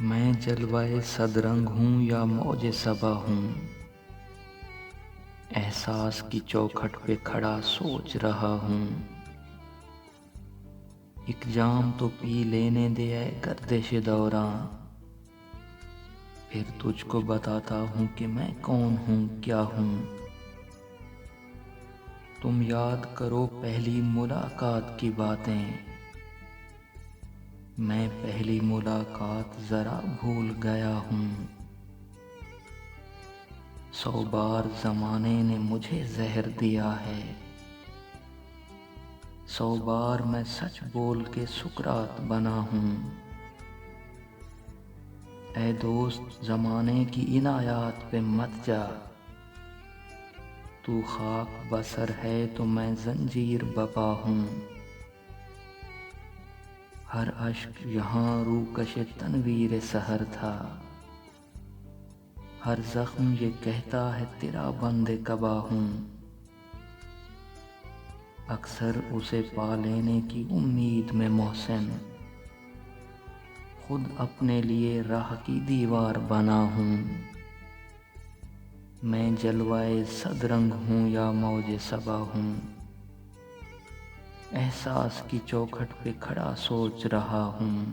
میں جلوائے صدرنگ ہوں یا موج صبا ہوں، احساس کی چوکھٹ پہ کھڑا سوچ رہا ہوں۔ ایک جام تو پی لینے دے اے گردش دوراں، پھر تجھ کو بتاتا ہوں کہ میں کون ہوں کیا ہوں۔ تم یاد کرو پہلی ملاقات کی باتیں، میں پہلی ملاقات ذرا بھول گیا ہوں۔ 100 بار زمانے نے مجھے زہر دیا ہے، 100 بار میں سچ بول کے سکرات بنا ہوں۔ اے دوست زمانے کی عنایات پہ مت جا، تو خاک بسر ہے تو میں زنجیر بپا ہوں۔ ہر اشک یہاں روکش تنویر سحر تھا، ہر زخم یہ کہتا ہے تیرا بند قبا ہوں۔ اکثر اسے پا لینے کی امید میں محسن، خود اپنے لیے راہ کی دیوار بنا ہوں۔ میں جلوائے صدرنگ ہوں یا موج صبا ہوں، احساس کی چوکھٹ پہ کھڑا سوچ رہا ہوں۔